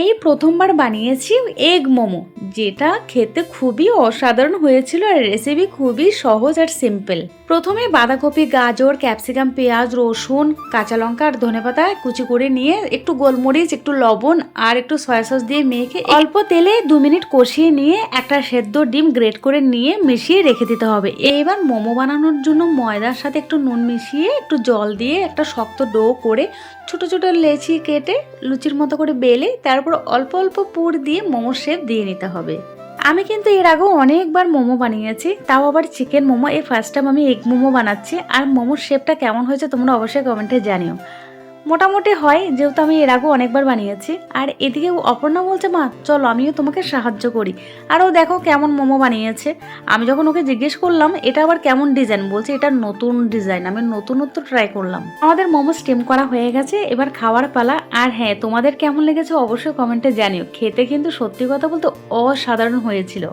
এই প্রথমবার বানিয়েছি এগ মোমো, যেটা খেতে খুবই অসাধারণ হয়েছিল আর রেসিপি খুবই সহজ আর সিম্পল। প্রথমে বাঁধাকপি, গাজর, ক্যাপসিকাম, পেঁয়াজ, রসুন, কাঁচা লঙ্কা আর ধনেপাতা কুচি করে নিয়ে একটু গোলমরিচ, একটু লবণ আর একটু সয়া সস দিয়ে মেখে অল্প তেলে 2 মিনিট কষিয়ে নিয়ে একটা সেদ্ধ ডিম গ্রেট করে নিয়ে মিশিয়ে রেখে দিতে হবে। এবার মোমো বানানোর জন্য ময়দার সাথে একটু নুন মিশিয়ে একটু জল দিয়ে একটা শক্ত ডো করে ছোট ছোট লেচি কেটে লুচির মতো করে বেলে তারপর অল্প অল্প পুর দিয়ে মোমোর শেপ দিয়ে নিতে হবে। আমি কিন্তু এর আগেও অনেকবার মোমো বানিয়েছি, তাও আবার চিকেন মোমো। এই ফার্স্ট টাইম আমি এগ মোমো বানাচ্ছি। আর মোমোর শেপটা কেমন হয়েছে তোমরা অবশ্যই কমেন্টে জানিও। মোটামুটি হয়, যেহেতু আমি এর আগেও অনেকবার বানিয়েছি। আর এদিকে অপর্ণা বলছে, মা চলো আমিও তোমাকে সাহায্য করি। আর ও দেখো কেমন মোমো বানিয়েছে। আমি যখন ওকে জিজ্ঞেস করলাম এটা আবার কেমন ডিজাইন, বলছে এটা নতুন ডিজাইন, আমি নতুনত্ব ট্রাই করলাম। আমাদের মোমো স্টিম করা হয়ে গেছে, এবার খাওয়ার পালা। আর হ্যাঁ, তোমাদের কেমন লেগেছে অবশ্যই কমেন্টে জানিও। খেতে কিন্তু সত্যি কথা বলতে অসাধারণ হয়েছিল।